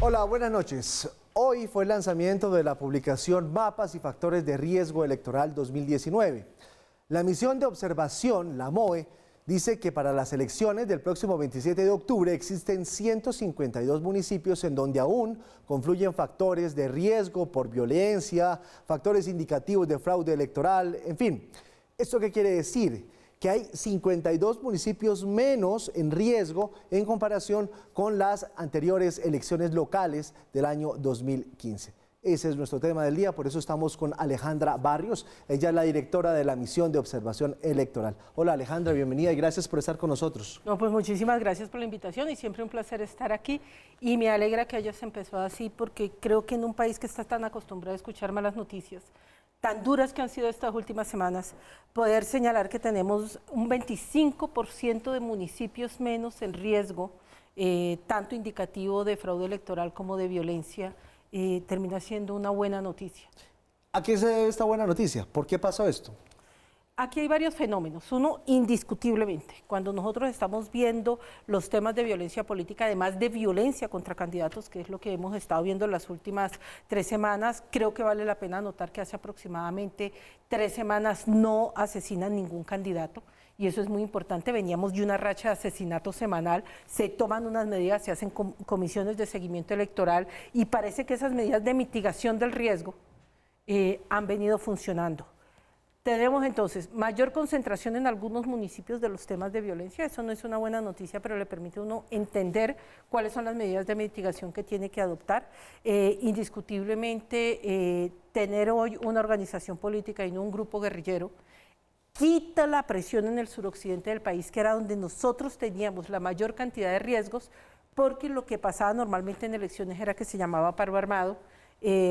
Hola, buenas noches. Hoy fue el lanzamiento de la publicación Mapas y Factores de Riesgo Electoral 2019. La misión de observación, la MOE, dice que para las elecciones del próximo 27 de octubre existen 152 municipios en donde aún confluyen factores de riesgo por violencia, factores indicativos de fraude electoral, en fin. ¿Esto qué quiere decir? Que hay 52 municipios menos en riesgo en comparación con las anteriores elecciones locales del año 2015. Ese es nuestro tema del día, por eso estamos con Alejandra Barrios. Ella es la directora de la Misión de Observación Electoral. Hola Alejandra, bienvenida y gracias por estar con nosotros. No, pues muchísimas gracias por la invitación y siempre un placer estar aquí. Y me alegra que hayas empezado así porque creo que en un país que está tan acostumbrado a escuchar malas noticias, tan duras que han sido estas últimas semanas, poder señalar que tenemos un 25% de municipios menos en riesgo, tanto indicativo de fraude electoral como de violencia, termina siendo una buena noticia. ¿A qué se debe esta buena noticia? ¿Por qué pasó esto? Aquí hay varios fenómenos. Uno, indiscutiblemente, cuando nosotros estamos viendo los temas de violencia política, además de violencia contra candidatos, que es lo que hemos estado viendo en las últimas 3 semanas, creo que vale la pena notar que hace aproximadamente 3 semanas no asesinan ningún candidato. Y eso es muy importante, veníamos de una racha de asesinato semanal, se toman unas medidas, se hacen comisiones de seguimiento electoral y parece que esas medidas de mitigación del riesgo han venido funcionando. Tenemos entonces mayor concentración en algunos municipios de los temas de violencia, eso no es una buena noticia, pero le permite a uno entender cuáles son las medidas de mitigación que tiene que adoptar. Indiscutiblemente, tener hoy una organización política y no un grupo guerrillero, quita la presión en el suroccidente del país, que era donde nosotros teníamos la mayor cantidad de riesgos, porque lo que pasaba normalmente en elecciones era que se llamaba paro armado,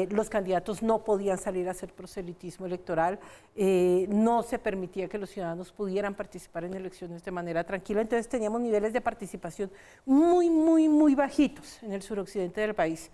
los candidatos no podían salir a hacer proselitismo electoral, no se permitía que los ciudadanos pudieran participar en elecciones de manera tranquila, entonces teníamos niveles de participación muy bajitos en el suroccidente del país.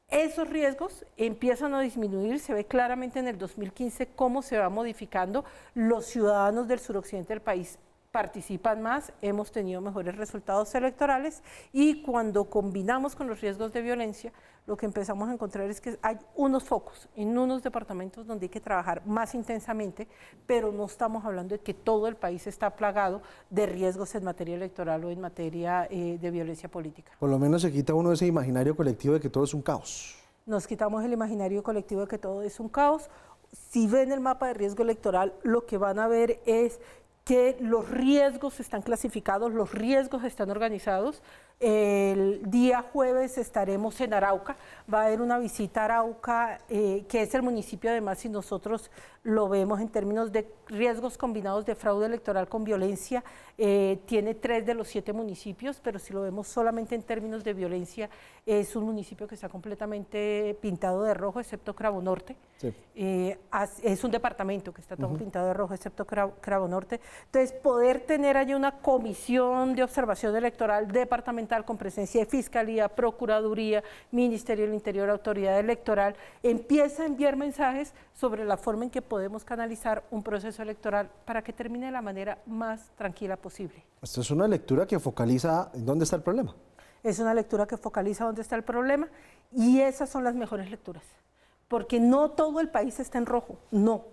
Esos riesgos empiezan a disminuir, se ve claramente en el 2015 cómo se va modificando, los ciudadanos del suroccidente del país participan más, hemos tenido mejores resultados electorales y cuando combinamos con los riesgos de violencia, lo que empezamos a encontrar es que hay unos focos en unos departamentos donde hay que trabajar más intensamente, pero no estamos hablando de que todo el país está plagado de riesgos en materia electoral o en materia de violencia política. Por lo menos se quita uno ese imaginario colectivo de que todo es un caos. Nos quitamos el imaginario colectivo de que todo es un caos. Si ven el mapa de riesgo electoral, lo que van a ver es que los riesgos están clasificados, los riesgos están organizados. El día jueves estaremos en Arauca, va a haber una visita a Arauca, que es el municipio además, si nosotros lo vemos en términos de riesgos combinados de fraude electoral con violencia, tiene 3 de los 7 municipios, pero si lo vemos solamente en términos de violencia, es un municipio que está completamente pintado de rojo, excepto Cravo Norte. Sí. Es un departamento que está todo pintado de rojo, excepto Cravo Norte. Entonces, poder tener allí una comisión de observación electoral departamental con presencia de Fiscalía, Procuraduría, Ministerio del Interior, Autoridad Electoral, empieza a enviar mensajes sobre la forma en que podemos canalizar un proceso electoral para que termine de la manera más tranquila posible. Esto es una lectura que focaliza en dónde está el problema. Es una lectura que focaliza dónde está el problema y esas son las mejores lecturas, porque no todo el país está en rojo, no.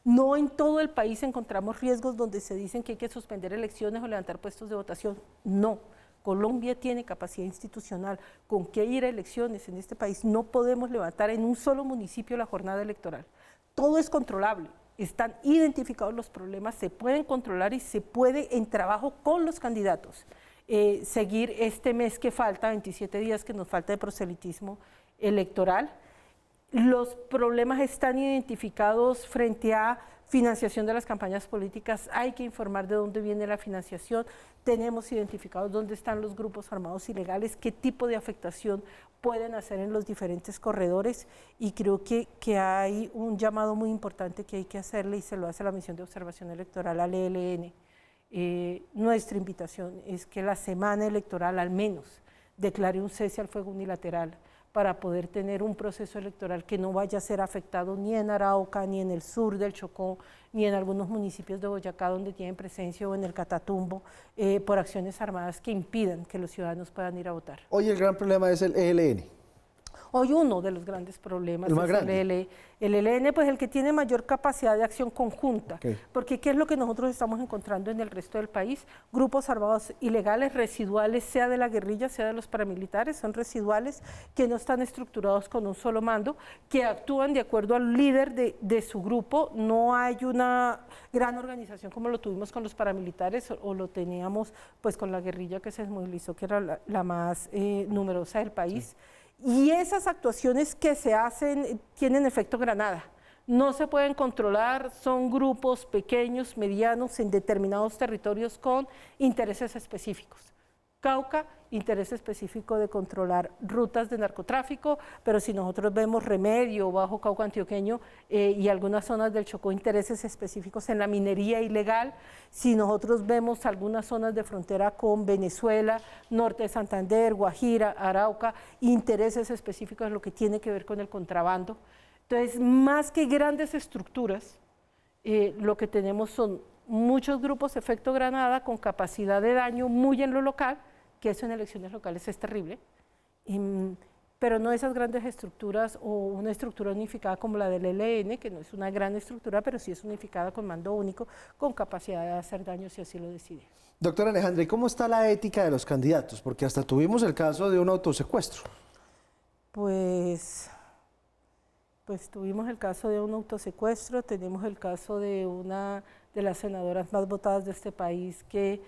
No en todo el país encontramos riesgos donde se dicen que hay que suspender elecciones o levantar puestos de votación, no. Colombia tiene capacidad institucional con que ir a elecciones en este país. No podemos levantar en un solo municipio la jornada electoral. Todo es controlable, están identificados los problemas, se pueden controlar y se puede en trabajo con los candidatos seguir este mes que falta, 27 días que nos falta de proselitismo electoral. Los problemas están identificados frente a financiación de las campañas políticas, hay que informar de dónde viene la financiación, tenemos identificados dónde están los grupos armados ilegales, qué tipo de afectación pueden hacer en los diferentes corredores y creo que hay un llamado muy importante que hay que hacerle y se lo hace la Misión de Observación Electoral al ELN. Nuestra invitación es que la semana electoral al menos declare un cese al fuego unilateral para poder tener un proceso electoral que no vaya a ser afectado ni en Arauca, ni en el sur del Chocó, ni en algunos municipios de Boyacá donde tienen presencia o en el Catatumbo, por acciones armadas que impidan que los ciudadanos puedan ir a votar. Hoy el gran problema es el ELN. Hoy uno de los grandes problemas ¿El más es grande? el ELN, pues el que tiene mayor capacidad de acción conjunta, Ok. porque ¿qué es lo que nosotros estamos encontrando en el resto del país? Grupos armados ilegales, residuales, sea de la guerrilla, sea de los paramilitares, son residuales que no están estructurados con un solo mando, que actúan de acuerdo al líder de su grupo. No hay una gran organización como lo tuvimos con los paramilitares o lo teníamos pues con la guerrilla que se desmovilizó, que era la más numerosa del país. Y esas actuaciones que se hacen tienen efecto granada. No se pueden controlar, son grupos pequeños, medianos, en determinados territorios con intereses específicos. Cauca, interés específico de controlar rutas de narcotráfico, pero si nosotros vemos Remedio, Bajo Cauca Antioqueño y algunas zonas del Chocó, intereses específicos en la minería ilegal. Si nosotros vemos algunas zonas de frontera con Venezuela, norte de Santander, Guajira, Arauca, intereses específicos en lo que tiene que ver con el contrabando. Entonces, más que grandes estructuras, lo que tenemos son muchos grupos efecto granada con capacidad de daño muy en lo local, que eso en elecciones locales es terrible, pero no esas grandes estructuras o una estructura unificada como la del ELN, que no es una gran estructura, pero sí es unificada con mando único, con capacidad de hacer daño si así lo decide. Doctora Alejandra, ¿y cómo está la ética de los candidatos? Porque hasta tuvimos el caso de un autosecuestro. Pues tuvimos el caso de un autosecuestro, tenemos el caso de una de las senadoras más votadas de este país que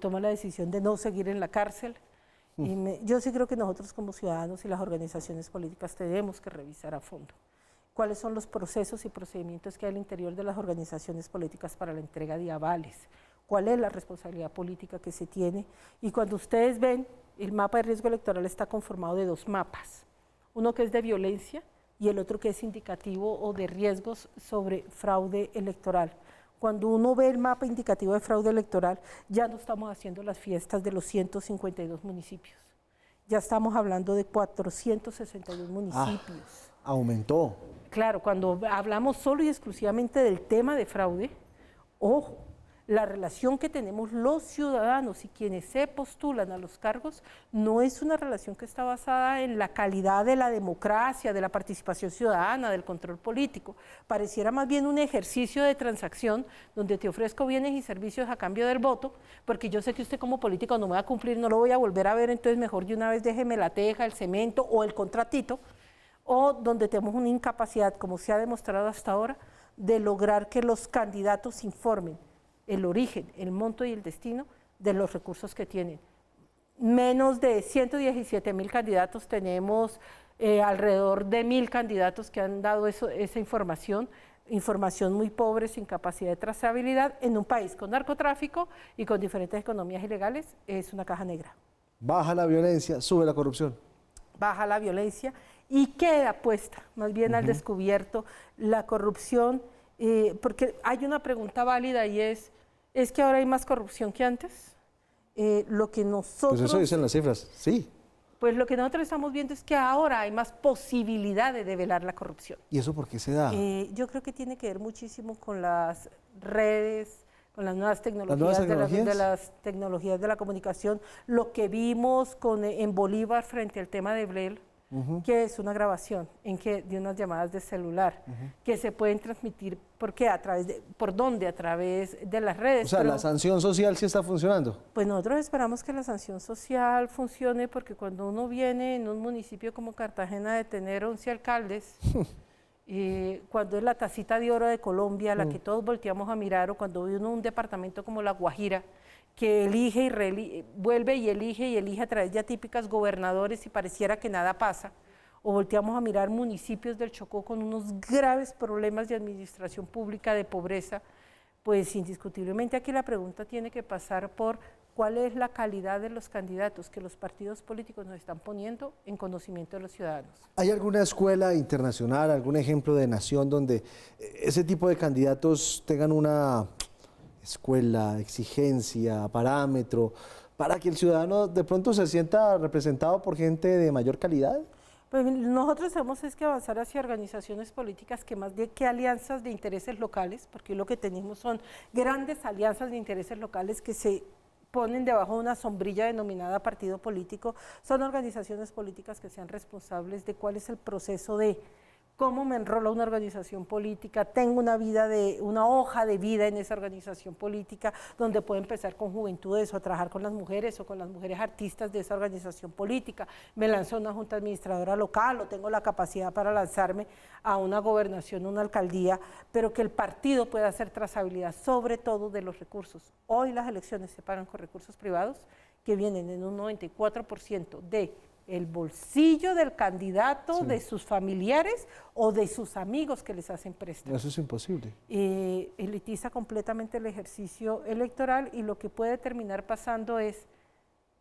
toma la decisión de no seguir en la cárcel. Yo sí creo que nosotros como ciudadanos y las organizaciones políticas tenemos que revisar a fondo cuáles son los procesos y procedimientos que hay al interior de las organizaciones políticas para la entrega de avales, cuál es la responsabilidad política que se tiene. Y cuando ustedes ven, el mapa de riesgo electoral está conformado de dos mapas, uno que es de violencia y el otro que es indicativo o de riesgos sobre fraude electoral. Cuando uno ve el mapa indicativo de fraude electoral, ya no estamos haciendo las fiestas de los 152 municipios. Ya estamos hablando de 462 municipios. Aumentó. Claro, cuando hablamos solo y exclusivamente del tema de fraude, ojo, la relación que tenemos los ciudadanos y quienes se postulan a los cargos no es una relación que está basada en la calidad de la democracia, de la participación ciudadana, del control político. Pareciera más bien un ejercicio de transacción donde te ofrezco bienes y servicios a cambio del voto, porque yo sé que usted como político no me va a cumplir, no lo voy a volver a ver, entonces mejor de una vez déjeme la teja, el cemento o el contratito, o donde tenemos una incapacidad, como se ha demostrado hasta ahora, de lograr que los candidatos informen el origen, el monto y el destino de los recursos que tienen. Menos de 117.000 candidatos, tenemos alrededor de 1.000 candidatos que han dado esa información muy pobre, sin capacidad de trazabilidad, en un país con narcotráfico y con diferentes economías ilegales, es una caja negra. Baja la violencia, sube la corrupción. Baja la violencia y queda puesta más bien al descubierto la corrupción, porque hay una pregunta válida y es que ahora hay más corrupción que antes. Lo que nosotros... Pues eso dicen las cifras, sí. Pues lo que nosotros estamos viendo es que ahora hay más posibilidad de develar la corrupción. ¿Y eso por qué se da? Yo creo que tiene que ver muchísimo con las redes, con las nuevas tecnologías, de las tecnologías de la comunicación. Lo que vimos en Bolívar frente al tema de Blel, que es una grabación de unas llamadas de celular que se pueden transmitir, ¿por qué? ¿Por dónde? A través de las redes. O sea, la sanción social sí está funcionando. Pues nosotros esperamos que la sanción social funcione, porque cuando uno viene en un municipio como Cartagena de tener 11 alcaldes, cuando es la tacita de oro de Colombia, la que todos volteamos a mirar, o cuando vive uno en un departamento como La Guajira, que elige y vuelve y elige a través de atípicas gobernadores y pareciera que nada pasa, o volteamos a mirar municipios del Chocó con unos graves problemas de administración pública, de pobreza, pues indiscutiblemente aquí la pregunta tiene que pasar por cuál es la calidad de los candidatos que los partidos políticos nos están poniendo en conocimiento de los ciudadanos. ¿Hay alguna escuela internacional, algún ejemplo de nación donde ese tipo de candidatos tengan una escuela, exigencia, parámetro, para que el ciudadano de pronto se sienta representado por gente de mayor calidad? Pues nosotros tenemos que avanzar hacia organizaciones políticas que más que alianzas de intereses locales, porque lo que tenemos son grandes alianzas de intereses locales que se ponen debajo de una sombrilla denominada partido político, son organizaciones políticas que sean responsables de cuál es el proceso de cómo me enrolo a una organización política, tengo una hoja de vida en esa organización política, donde puedo empezar con juventudes o a trabajar con las mujeres o con las mujeres artistas de esa organización política, me lanzo a una junta administradora local o tengo la capacidad para lanzarme a una gobernación, una alcaldía, pero que el partido pueda hacer trazabilidad, sobre todo de los recursos. Hoy las elecciones se pagan con recursos privados que vienen en un 94% de el bolsillo del candidato, sí, de sus familiares o de sus amigos que les hacen préstamos. Eso es imposible. Elitiza completamente el ejercicio electoral y lo que puede terminar pasando es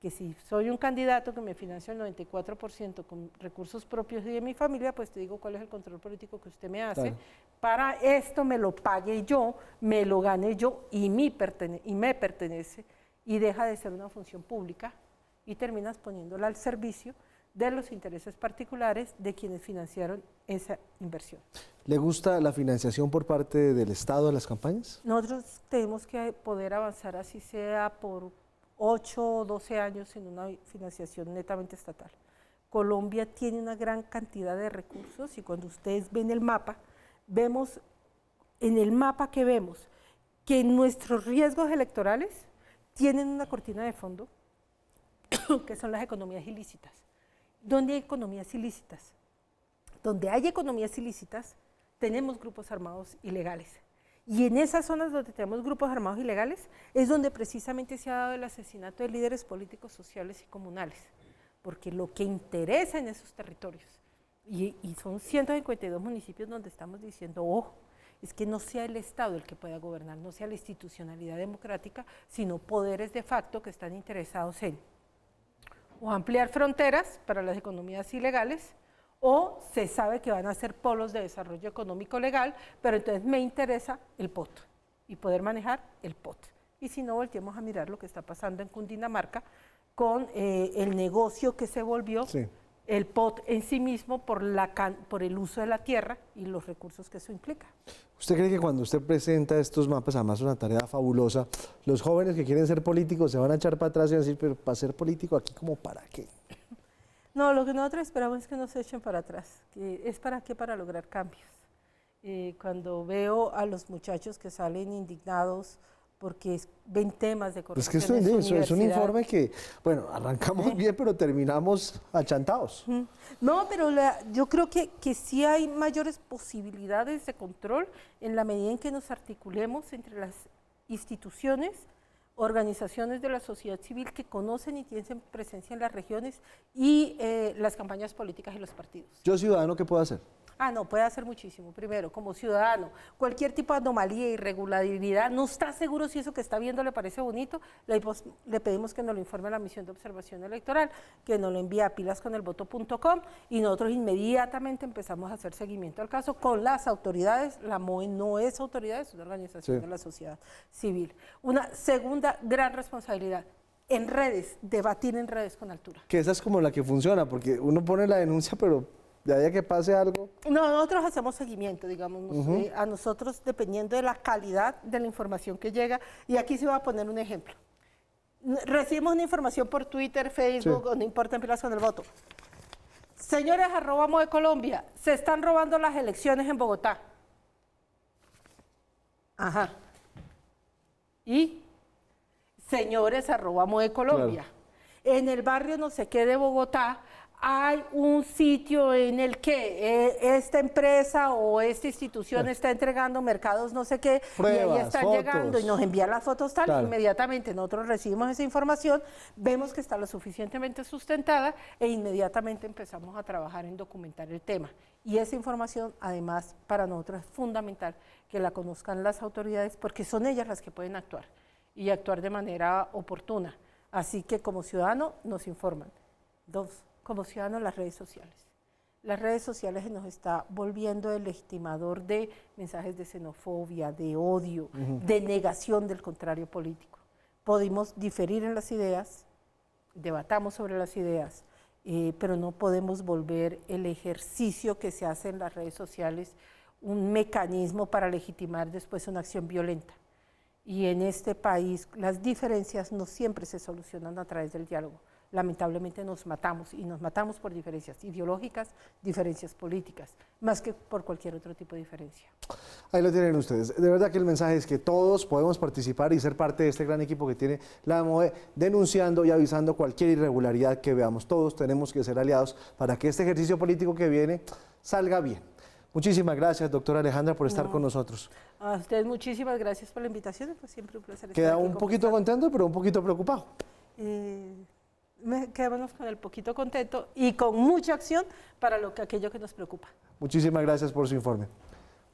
que si soy un candidato que me financio el 94% con recursos propios y de mi familia, pues te digo cuál es el control político que usted me hace, claro, para esto me lo pague yo, me lo gane yo y me pertenece y deja de ser una función pública y terminas poniéndola al servicio de los intereses particulares de quienes financiaron esa inversión. ¿Le gusta la financiación por parte del Estado de las campañas? Nosotros tenemos que poder avanzar, así sea por 8 o 12 años, en una financiación netamente estatal. Colombia tiene una gran cantidad de recursos y cuando ustedes ven el mapa, vemos en el mapa que nuestros riesgos electorales tienen una cortina de fondo que son las economías ilícitas. ¿Dónde hay economías ilícitas? Donde hay economías ilícitas, tenemos grupos armados ilegales. Y en esas zonas donde tenemos grupos armados ilegales, es donde precisamente se ha dado el asesinato de líderes políticos, sociales y comunales. Porque lo que interesa en esos territorios, y son 152 municipios donde estamos diciendo, ojo, es que no sea el Estado el que pueda gobernar, no sea la institucionalidad democrática, sino poderes de facto que están interesados en o ampliar fronteras para las economías ilegales, o se sabe que van a ser polos de desarrollo económico legal, pero entonces me interesa el POT y poder manejar el POT. Y si no, volteemos a mirar lo que está pasando en Cundinamarca con el negocio que se volvió, sí, el POT en sí mismo por el uso de la tierra y los recursos que eso implica. ¿Usted cree que cuando usted presenta estos mapas, además una tarea fabulosa, los jóvenes que quieren ser políticos se van a echar para atrás y van a decir, pero para ser político aquí como para qué? No, lo que nosotros esperamos es que no se echen para atrás, que es para qué, para lograr cambios. Cuando veo a los muchachos que salen indignados porque ven temas de corrupción. Es que eso es un informe que, bueno, arrancamos bien, pero terminamos achantados. No, pero yo creo que sí hay mayores posibilidades de control en la medida en que nos articulemos entre las instituciones, organizaciones de la sociedad civil que conocen y tienen presencia en las regiones y las campañas políticas y los partidos. ¿Yo, ciudadano, qué puedo hacer? No, puede hacer muchísimo. Primero, como ciudadano, cualquier tipo de anomalía, irregularidad, no está seguro si eso que está viendo le parece bonito, le pedimos que nos lo informe a la misión de observación electoral, que nos lo envíe a pilasconelvoto.com y nosotros inmediatamente empezamos a hacer seguimiento al caso con las autoridades. La MOE no es autoridad, es una organización, sí, de la sociedad civil. Una segunda gran responsabilidad, en redes, debatir en redes con altura. Que esa es como la que funciona, porque uno pone la denuncia, pero de ahí a que pase algo. No, nosotros hacemos seguimiento, digamos, a nosotros dependiendo de la calidad de la información que llega, y aquí se va a poner un ejemplo. Recibimos una información por Twitter, Facebook, sí, o no importa, en Pilas con el Voto. Señores, @MOE Colombia, se están robando las elecciones en Bogotá. Ajá. Y señores, @MOE Colombia. Claro. En el barrio no sé qué de Bogotá hay un sitio en el que esta empresa o esta institución está entregando mercados no sé qué, pruebas, y ahí están fotos, llegando y nos envían las fotos tal, claro, inmediatamente nosotros recibimos esa información, vemos que está lo suficientemente sustentada e inmediatamente empezamos a trabajar en documentar el tema. Y esa información, además, para nosotros es fundamental que la conozcan las autoridades porque son ellas las que pueden actuar y actuar de manera oportuna. Así que como ciudadano nos informan. 2, como ciudadanos, las redes sociales. Las redes sociales nos está volviendo el legitimador de mensajes de xenofobia, de odio, de negación del contrario político. Podemos diferir en las ideas, debatamos sobre las ideas, pero no podemos volver el ejercicio que se hace en las redes sociales un mecanismo para legitimar después una acción violenta. Y en este país las diferencias no siempre se solucionan a través del diálogo. Lamentablemente nos matamos, y nos matamos por diferencias ideológicas, diferencias políticas, más que por cualquier otro tipo de diferencia. Ahí lo tienen ustedes. De verdad que el mensaje es que todos podemos participar y ser parte de este gran equipo que tiene la MOE, denunciando y avisando cualquier irregularidad que veamos. Todos tenemos que ser aliados para que este ejercicio político que viene salga bien. Muchísimas gracias, doctora Alejandra, por estar con nosotros. A ustedes muchísimas gracias por la invitación, fue siempre un placer estar Queda aquí un poquito contento, pero un poquito preocupado. Quedémonos con el poquito contento y con mucha acción para aquello que nos preocupa. Muchísimas gracias por su informe.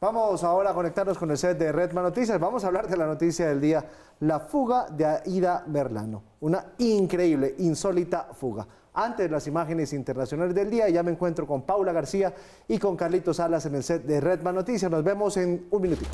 Vamos ahora a conectarnos con el set de Redman Noticias. Vamos a hablar de la noticia del día, la fuga de Aida Merlano. Una increíble, insólita fuga. Antes las imágenes internacionales del día, ya me encuentro con Paula García y con Carlitos Salas en el set de Redman Noticias. Nos vemos en un minutito.